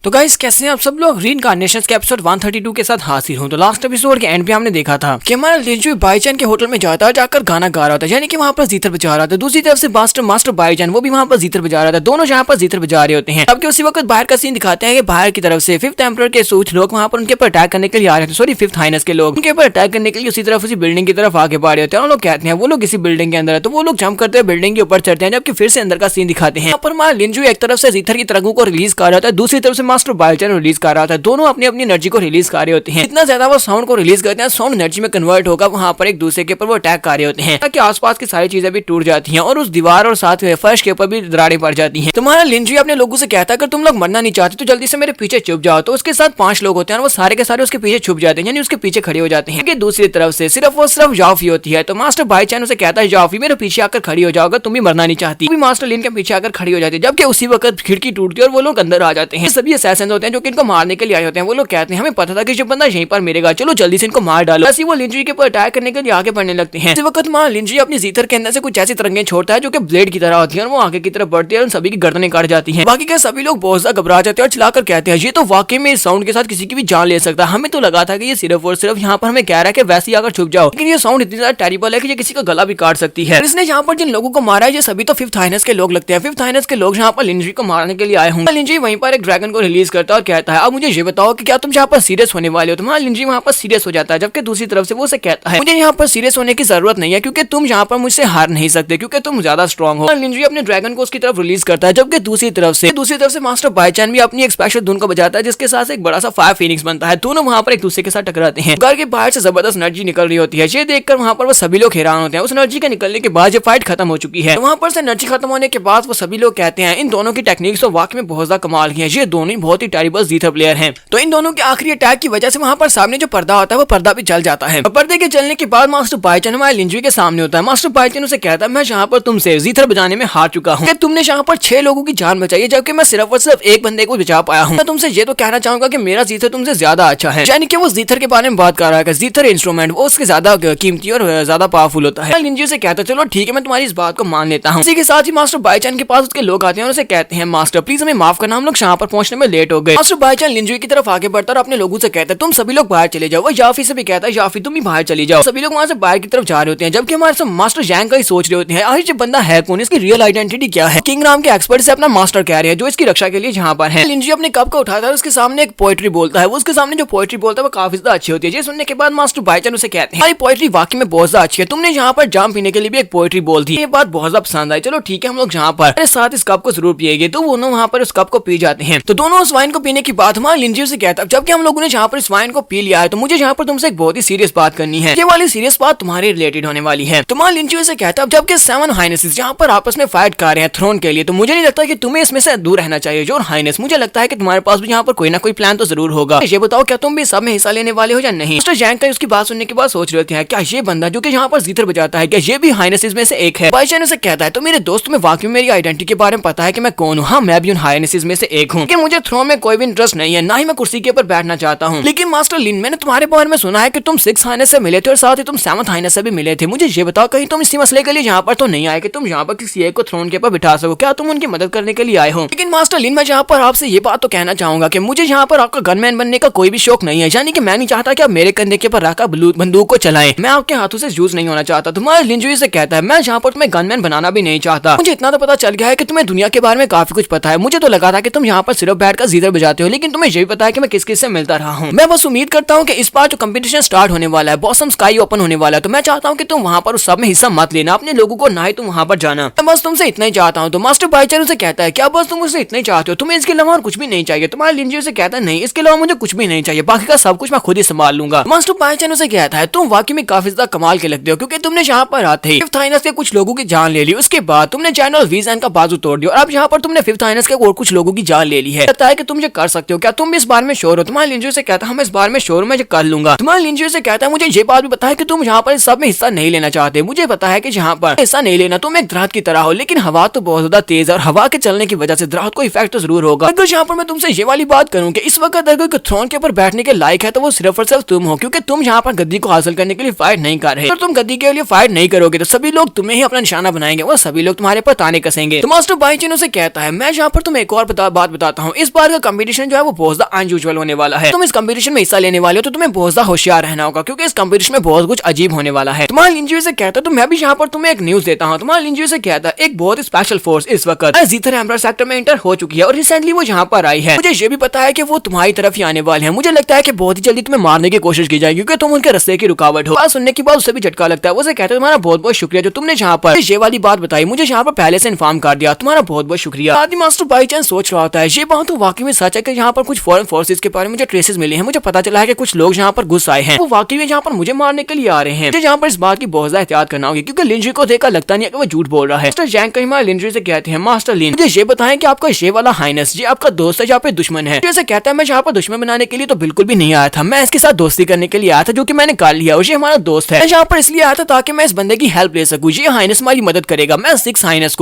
तो गाइस कैसे हैं आप सब लोग। रीइंकार्नेशन के एपिसोड 132 के साथ हाजिर हूं। तो लास्ट एपिसोड के एंड पे हमने देखा था कि हमारा लिंजू बाईजान के होटल में जाता है, जाकर गाना गा रहा था, यानी कि वहां पर जीतर बजा रहा था। दूसरी तरफ से मास्टर बाईजान वो भी वहां पर जीतर बजा रहा था। दोनों जहां पर जीतर बजा रहे होते हैं। अब उसी वक्त बाहर का सीन दिखाते हैं कि बाहर की तरफ से फिफ्थ एम्परर के सूच लोग वहां पर उनके ऊपर अटैक करने के लिए आ रहे थे। सॉरी, फिफ्थ हाइनेस के लोग उनके ऊपर अटैक करने के लिए उसी तरफ उसी बिल्डिंग की तरफ आगे बढ़ रहे होते हैं। उन लोग कहते हैं वो लोग इसी बिल्डिंग के अंदर है, तो वो लोग जंप करते हुए बिल्डिंग के ऊपर चढ़ते हैं। जबकि फिर से अंदर का सीन दिखाते हैं। पर हमारा लिंजू एक तरफ से जीतर की तरंगों को रिलीज कर रहा था, दूसरी तरफ से मास्टर बाईजान रिलीज कर रहा था। दोनों अपनी अपनी एनर्जी को रिलीज कर रहे होते हैं। इतना ज्यादा वो साउंड को रिलीज करते हैं, साउंड एनर्जी में कन्वर्ट होगा, वहां पर एक दूसरे के ऊपर वो अटैक कर रहे होते हैं, ताकि आसपास की सारी चीजें भी टूट जाती हैं और उस दीवार और साथ फर्श के ऊपर भी दरारें पड़ जाती हैं। तुम्हारा लिंजू अपने लोगों से कहता है अगर तुम लोग मरना नहीं चाहते तो जल्दी से मेरे पीछे छुप जाओ। तो उसके साथ 5 लोग होते हैं, वो सारे के सारे उसके पीछे छुप जाते हैं, यानी उसके पीछे खड़े हो जाते हैं। दूसरी तरफ से सिर्फ जाफी होती है। तो मास्टर बाईजान उसे कहता है जाफी मेरे पीछे आकर खड़ी हो जाओ, तुम भी मरना नहीं चाहती। मास्टर लिन के पीछे आकर खड़ी हो जाती है। जबकि उसी वक्त खिड़की टूटती है और वो लोग अंदर आ जाते हैं। सभी असैसिन होते हैं जो कि इनको मारने के लिए आए होते हैं। वो लोग कहते हैं हमें पता था कि जो बंदा यहीं पर मरेगा, चलो जल्दी से इनको मार डालो। ऐसे वो लिंजू के ऊपर अटैक करने के लिए आगे बढ़ने लगते हैं। इस वक्त मां लिंजू अपनी जीतर के अंदर से कुछ ऐसी तरंगें छोड़ता है जो कि ब्लेड की तरह होती है और वो आगे की तरफ बढ़ती है और सभी की गर्दनें काट जाती हैं। बाकी के सभी लोग बहुत ज्यादा घबरा जाते हैं और चिल्लाकर कहते हैं ये तो वाकई में इस साउंड के साथ किसी की भी जान ले सकता है। हमें तो लगा था कि ये सिर्फ और सिर्फ यहाँ पर हमें कह रहा है कि वैसे ही आकर छुप जाओ, लेकिन ये साउंड इतनी ज्यादा टेरिबल है कि ये किसी का गला भी काट सकती है। इसने यहाँ पर जिन लोगों को मारा है ये सभी तो फिफ्थ हाइनेस के लोग लगते हैं। फिफ्थ हाइनेस के लोग यहाँ पर लिंजू को मारने के लिए आए होंगे। लिंजू वहीं पर एक ड्रैगन को रिलीज करता है और कहता है अब मुझे ये बताओ कि क्या तुम यहाँ पर सीरियस होने वाले हो। तुम्हारा लिंजू वहाँ पर सीरियस हो जाता है। जबकि दूसरी तरफ से वो उसे कहता है मुझे यहाँ पर सीरियस होने की जरूरत नहीं है, क्योंकि तुम यहाँ पर मुझसे हार नहीं सकते, क्योंकि तुम ज्यादा स्ट्रॉन्ग हो। लिंजू अपने ड्रैगन को उसकी तरफ रिलीज करता है। जबकि दूसरी तरफ से मास्टर बाईजान भी अपनी एक स्पेशल धुन को बजाता है, जिसके साथ एक बड़ा सा फायर फिनिक्स बनता है। दोनों वहाँ पर एक दूसरे के साथ टकराते हैं। घर के बाहर से जबरदस्त एनर्जी निकल रही होती है। ये देखकर वहाँ पर वो सभी लोग हैरान होते हैं। उस एनर्जी के निकलने के बाद ये फाइट खत्म हो चुकी है। वहाँ पर से एनर्जी खत्म होने के बाद वो सभी लोग कहते हैं इन दोनों की टेक्निक्स तो वाकई में बहुत ज्यादा कमाल की है। ये दोनों ही बहुत ही टेरिबल जीतर प्लेयर हैं। तो इन दोनों के आखिरी अटैक की वजह से वहाँ पर सामने जो पर्दा होता है वो पर्दा भी जल जाता है। पर्दे के जलने के बाद मास्टर बाईजान हमारे लिंजू के सामने होता है। मास्टर बाईजान उसे कहता है मैं यहाँ पर तुमसे जीतर बजाने में हार चुका हूँ। तुमने यहाँ पर 6 लोगों की जान बचाई है, जबकि मैं सिर्फ और सिर्फ एक बंदे को बचा पाया हूँ। मैं तुमसे ये तो कहना चाहूंगा कि मेरा जीतर तुमसे ज्यादा अच्छा है। यानी कि वो जीतर के बारे में बात कर रहा है। जीतर इंस्ट्रूमेंट वो उसके ज्यादा कीमती और ज्यादा पावरफुल होता है। लिंजू से कहता है चलो ठीक है, मैं तुम्हारी इस बात को मान लेता हूँ। इसी के साथ ही मास्टर बाईजान के पास उसके लोग आते हैं और उसे कहते हैं मास्टर प्लीज हमें माफ करना, हम लोग यहाँ पर पहुंचने में लेट हो गए। मास्टर बाईजान लिंजू की तरफ आगे बढ़ता और अपने लोगों से कहता है तुम सभी लोग बाहर चले जाओ। वो याफी से भी कहता है याफी तुम भी बाहर चली जाओ। सभी लोग वहाँ से बाहर की तरफ जा रहे होते हैं। जबकि हमारे सब मास्टर जैंग का ही सोच रहे होते हैं आखिर ये बंदा है कौन, इसकी रियल आइडेंटिटी क्या है। किंग नाम के एक्सपर्ट से अपना मास्टर कह रहे हैं जो इसकी रक्षा के लिए यहाँ पर है। लिंजू अपने कप को उठाता है, उसके सामने एक पोएट्री बोलता है। वो उसके सामने जो पोएट्री बोलता है वो काफी ज्यादा अच्छी होती है। ये सुनने के बाद मास्टर बाईजान उसे कहते हैं हमारी पोएट्री वाकई में बहुत ज्यादा अच्छी है, तुमने यहाँ पर जाम पीने के लिए भी एक पोएट्री बोल दी। ये बात बहुत ज्यादा पसंद आई। चलो ठीक है, हम लोग यहाँ पर साथ इस कप को जरूर पिएंगे। तो दोनों वहाँ पर उस कप को पी जाते हैं। तो दोनों उस वाइन को पीने के बाद हमारे लिंजू से कहता है जबकि हम लोगों ने यहाँ पर इस वाइन को पी लिया है तो मुझे यहाँ पर तुमसे एक बहुत ही सीरियस बात करनी है। ये वाली सीरियस बात तुम्हारे रिलेटेड होने वाली है। तुम्हारा लिंजू से कहता है जबकि 7 हाइनेसेस यहाँ पर आपस में फाइट कर रहे हैं थ्रोन के लिए, तो मुझे नहीं लगता कि तुम्हें इसमें से दूर रहना चाहिए। जो हाइनेस मुझे लगता है कि तुम्हारे पास भी यहाँ पर कोई ना कोई प्लान तो जरूर होगा। ये बताओ क्या तुम भी सब में हिस्सा लेने वाले हो या नहीं। मिस्टर जैंग का उसकी बात सुनने के बाद सोच रहे हैं क्या ये बंदा जो कि यहाँ पर जीतर बजाता है क्या ये भी हाइनेसेस में से एक है। बाईजान से कहता है तो मेरे दोस्त तुम्हें वाकई मेरी आइडेंटिटी के बारे में पता है कि मैं कौन हूँ। हाँ, मैं भी उन हाइनेसेस में से एक हूँ। मुझे थ्रोन में कोई भी इंटरेस्ट नहीं है, ना ही मैं कुर्सी के ऊपर बैठना चाहता हूँ। लेकिन मास्टर लिन मैंने तुम्हारे बारे में सुना है कि तुम 6 हाइनेस से मिले थे और साथ ही तुम 7th हाइनेस से भी मिले थे। मुझे ये बताओ कहीं तुम इसी मसले के लिए यहाँ पर तो नहीं आए कि तुम यहाँ पर किसी एक को थ्रोन के ऊपर बिठा सको। क्या तुम उनकी मदद करने के लिए आए हो। लेकिन मास्टर लिन मैं यहाँ पर आपसे ये बात तो कहना चाहूंगा कि मुझे यहाँ पर आपका गनमैन बनने का कोई भी शौक नहीं है। यानी कि मैं नहीं चाहता कि आप मेरे कंधे के ऊपर रखकर बंदूक को चलाएं। मैं आपके हाथों से यूज नहीं होना चाहता। तुम्हारा लिंजू से कहता है मैं यहाँ पर तुम्हें गनमैन बनाना भी नहीं चाहता। मुझे इतना तो पता चल गया है कि तुम्हें दुनिया के बारे में काफी कुछ पता है। मुझे तो लगा था कि तुम यहाँ पर सिर्फ बैठकर जीतर बजाते हो, लेकिन तुम्हें ये भी पता है कि मैं किस किस से मिलता रहा हूँ। मैं बस उम्मीद करता हूँ कि इस बार जो कंपटीशन स्टार्ट होने वाला है बॉसम स्काई ओपन होने वाला है, तो मैं चाहता हूँ कि तुम वहाँ पर उस सब में हिस्सा मत लेना, अपने लोगों को ना ही तुम वहाँ पर जाना। मैं बस तुमसे इतना ही चाहता हूँ। तो मास्टर बाईजान से कहता है क्या बस तुम मुझसे इतना ही चाहते हो, तुम्हें इसके अलावा और कुछ भी नहीं चाहिए। तुम्हारा लिंजू से कहता है नहीं, इसके अलावा मुझे कुछ भी नहीं चाहिए, बाकी का सब कुछ मैं खुद ही संभाल लूंगा। मास्टर बाईजान से कहता है तुम वाकई में काफी ज्यादा कमाल के लगते हो, क्योंकि तुमने यहाँ पर आते ही 5th हाइनेस के कुछ लोगों की जान ले ली, उसके बाद तुमने जनरल वीज़न का बाजू तोड़ दिया और अब यहाँ पर तुमने 5th हाइनेस के और कुछ लोगों की जान ले ली है। लगता है कि तुम ये कर सकते हो। क्या तुम इस बारे में श्योर हो। तुम्हारे लिंजू से कहता है मैं इस बारे में श्योर हूं, मैं ये कर लूंगा। तुम्हारे लिंजू से कहता है मुझे ये बात भी पता है कि तुम यहाँ पर इस सब में हिस्सा नहीं लेना चाहते। मुझे पता है कि यहाँ पर हिस्सा नहीं लेना, तुम एक दरख्त की तरह हो, लेकिन हवा तो बहुत ज्यादा तेज है और हवा के चलने की वजह से दरख्त को इफेक्ट तो जरूर होगा। अगर यहाँ पर मैं तुमसे ये वाली बात करूँ कि इस वक्त अगर कोई थ्रोन के ऊपर बैठने के लायक है तो वो सिर्फ और सिर्फ तुम हो, क्योंकि तुम यहाँ पर गद्दी को हासिल करने के लिए फाइट नहीं कर रहे। अगर तुम गद्दी के लिए फाइट नहीं करोगे तो सभी लोग तुम्हें ही अपना निशाना बनाएंगे और सभी लोग तुम्हारे पर ताने कसेंगे। तो मास्टर बाईजान से कहता है मैं यहाँ पर तुम्हें एक और बात बताता हूँ, इस बार का कंपटीशन जो है वो बहुत ज्यादा अनयूजुअल होने वाला है। तुम इस कंपटीशन में हिस्सा लेने वाले हो तो तुम्हें बहुत ज्यादा होशियार रहना होगा, क्योंकि इस कंपटीशन में बहुत कुछ अजीब होने वाला है। तुम्हारा लिंजुई से कहता तो मैं भी यहाँ पर तुम्हें एक न्यूज देता हूँ। तुम्हारा लिंजुई से कहता एक बहुत स्पेशल फोर्स इस वक्त जीथर एम्परर सेक्टर में एंटर हो चुकी है और रिसेंटली वो यहाँ पर आई है। मुझे ये भी पता है कि वो तुम्हारी तरफ ही आने वाले हैं। मुझे लगता है कि बहुत ही जल्दी तुम्हें मारने की कोशिश की जाएगी, क्योंकि तुम उनके रास्ते की रुकावट हो। बात सुनने के बाद उसे भी झटका लगता है। वो कहता है तुम्हारा बहुत बहुत शुक्रिया जो तुमने यहाँ पर ये वाली बात बताई, मुझे यहाँ पर पहले से इन्फॉर्म कर दिया, तुम्हारा बहुत बहुत शुक्रिया। आदि मास्टर बाई चांस सोच रहा होता है ये बात तो वाकई में सच है कि यहाँ पर कुछ फॉरेन फोर्सेज के बारे में मुझे ट्रेसेस मिले हैं। मुझे पता चला है कि कुछ लोग यहाँ पर घुस आए हैं, वो वाकई में यहाँ पर मुझे मारने के लिए आ रहे हैं। मुझे यहाँ पर इस बात की बहुत ज्यादा एहतियात करना होगी, क्योंकि लिंजुई को देखकर लगता नहीं है कि वो झूठ बोल रहा है। मास्टर जैंग कहीं हमारे लिंजुई से कहते हैं मास्टर लिन मुझे ये बताएं कि आपका ये वाला हाइनेस ये आपका दोस्त है या फिर दुश्मन है। जैसे कहता है मैं यहाँ पर दुश्मन बनाने के लिए तो बिल्कुल भी नहीं आया था, मैं इसके साथ दोस्ती करने के लिए आया था, जो कि मैंने कर लिया। और ये हमारा दोस्त है। मैं यहाँ पर इसलिए आया था ताकि मैं इस बंदे की हेल्प ले सकूं। ये हाइनेस हमारी मदद करेगा। मैं सिक्स हाइनेस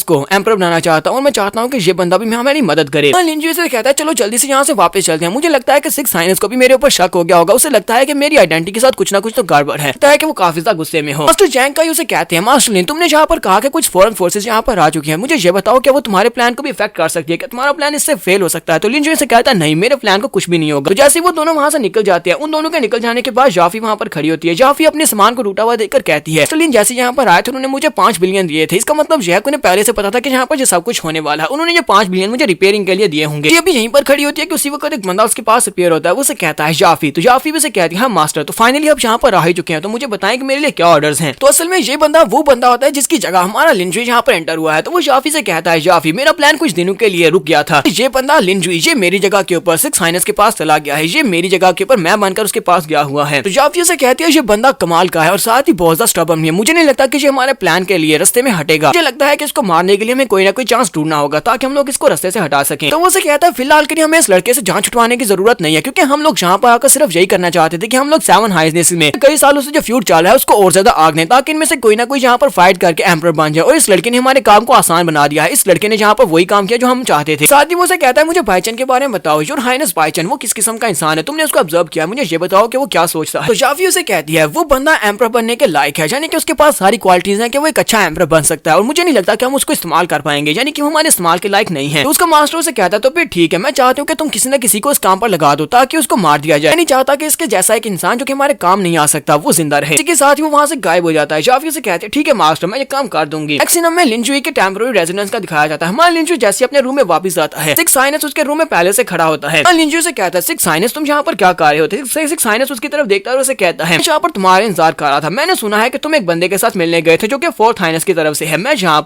को एम्परर बनाना चाहता हूँ और मैं चाहता हूँ कि ये बंदा भी हमारी मदद करे। लिंजुई से कहता है चलो जल्दी से यहाँ से वापस चलते हैं। मुझे लगता है कि सिक्स हाइनेस को भी मेरे ऊपर शक हो गया होगा। उसे लगता है कि मेरी आइडेंटिटी के साथ कुछ ना कुछ तो गड़बड़ है। लगता है कि वो काफी ज्यादा गुस्से में हो। मास्टर जैंग का उसे कहते हैं मास्टर लिन तुमने यहाँ पर कहा कि कुछ फॉरेन फोर्सेज यहाँ पर आ चुकी है, मुझे ये बताओ कि वो तुम्हारे प्लान को भी इफेक्ट कर सकती है, कि तुम्हारा प्लान इससे फेल हो सकता है। तो लिंजुई से कहता है नहीं मेरे प्लान को कुछ भी नहीं होगा। तो जैसे वो दोनों वहां से निकल जाते हैं, उन दोनों के निकल जाने के बाद जाफी वहां पर खड़ी होती है। जाफी अपने सामान को टूटा हुआ देखकर कहती है लिन जैसे यहाँ पर आए थे उन्होंने मुझे 5 बिलियन दिए थे। इसका मतलब यह उन्हें पहले से पता था कि यहाँ पर सब कुछ होने वाला है। उन्होंने ये 5 बिलियन मुझे रिपेयरिंग के लिए दिए होंगे। ये भी यहीं पर खड़ी होती है कि उसी वक्त एक बंदा उसके पास रिपेयर होता है। वो कहता है जाफी, तो जाफी भी से कहती है हाँ मास्टर तो फाइनली अब यहाँ पर आ ही चुके हैं, तो मुझे बताएं कि मेरे लिए क्या ऑर्डर्स हैं। तो असल में ये बंदा वो बंदा होता है जिसकी जगह हमारा लिंजुई यहाँ पर एंटर हुआ है। तो वो जाफी से कहता है जाफी मेरा प्लान कुछ दिनों के लिए रुक गया था। ये बंदा लिंजुई ये मेरी जगह के ऊपर सिक्स हाइनेस के पास चला गया है, ये मेरी जगह के ऊपर मैं बनकर उसके पास गया हुआ है। तो जाफी से कहती है ये बंदा कमाल का है और साथ ही बहुत ज्यादा स्टबर्न है। मुझे नहीं लगता कि ये हमारे प्लान के लिए रास्ते में हटेगा। मुझे लगता है कि इसको मारने के लिए हमें कोई ना कोई चांस ढूंढना होगा ताकि हम लोग इसको रास्ते से हटा सकें। तो वो से कहता है फिलहाल के लिए हमें इस लड़के से जान छुटवाने की जरूरत नहीं है, क्योंकि हम लोग यहाँ पर आकर सिर्फ यही करना चाहते थे कि हम लोग 7 हाइनेस में कई सालों से जो फ्यूड चल रहा है उसको और ज्यादा आग दें, ताकि इनमें से कोई ना कोई यहाँ पर फाइट करके एम्परर बन जाए। और इस लड़के ने हमारे काम को आसान बना दिया है। इस लड़के ने यहाँ पर वही काम किया जो हम चाहते थे। साथ ही वो से कहता है मुझे बाईचन के बारे में बताओ, योर हाइनेस बाईचन वो किस किस्म का इंसान है, तुमने उसको ऑब्जर्व किया, मुझे ये बताओ कि वो क्या सोचता है। तो जाफी उसे कहती है वो बंदा एम्परर बनने के लायक है, यानी कि उसके पास सारी क्वालिटीज हैं कि वो एक अच्छा एम्परर बन सकता है, और मुझे नहीं लगता कि हम उसको इस्तेमाल कर पाएंगे, यानी कि वो हमारे इस्तेमाल के लायक नहीं है। तो उसका मास्टर उसे कहता है तो फिर ठीक है, मैं चाहती हूँ कि तुम किसी न किसी को इस काम पर लगा दो ताकि उसको मार दिया जाए। नहीं चाहता कि इसके जैसा एक इंसान जो कि हमारे काम नहीं आ सकता वो जिंदा रहे। इसके साथ ही वो वहां से गायब हो जाता है। जाफी उसे कहते हैं ठीक है मास्टर मैं ये काम कर दूंगी। नेक्स्ट सीन में लिंजुई के टेम्पररी रेजिडेंस का दिखाया जाता है। हमारा लिंजुई जैसे अपने रूम में वापस आता है, सिक्स हाइनेस उसके रूम में पहले से खड़ा होता है। लिंजुई से कहता है सिक्स हाइनेस तुम यहाँ पर क्या कर रहे होते। सिक्स हाइनेस उसकी तरफ देखता है और उसे कहता है मैं यहाँ पर तुम्हारे इंतजार कर रहा था। मैंने सुना है कि तुम एक बंदे के साथ मिलने गए थे जो कि फोर्थ हाइनेस की तरफ से है। मैं यहाँ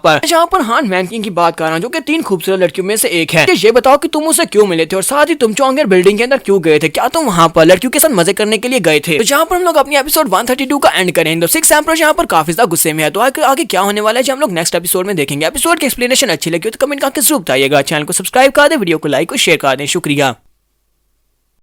पर हान मैनकिंग की बात कर रहा हूँ जो कि 3 खूबसूरत लड़कियों में से एक है। ये बताओ कि तुम उससे क्यों मिले थे और साथ ही तुम चौंगर बिल्डिंग के अंदर क्यों गए थे, क्या तुम वहाँ पर लड़कियों के साथ मजे करने के लिए गए थे। तो यहाँ पर हम लोग अपनी एपिसोड 132 का एंड करेंगे। तो सिक्स एम्परर यहाँ पर काफी ज्यादा गुस्से में है। तो आगे क्या होने वाला है जो हम लोग नेक्स्ट एपिसोड में देखेंगे। एपिसोड की एक्सप्लेनेशन अच्छी लगी हो तो कमेंट करके जरूर बताइएगा। चैनल को सब्सक्राइब कर दे, वीडियो को लाइक और शेयर कर दें। शुक्रिया।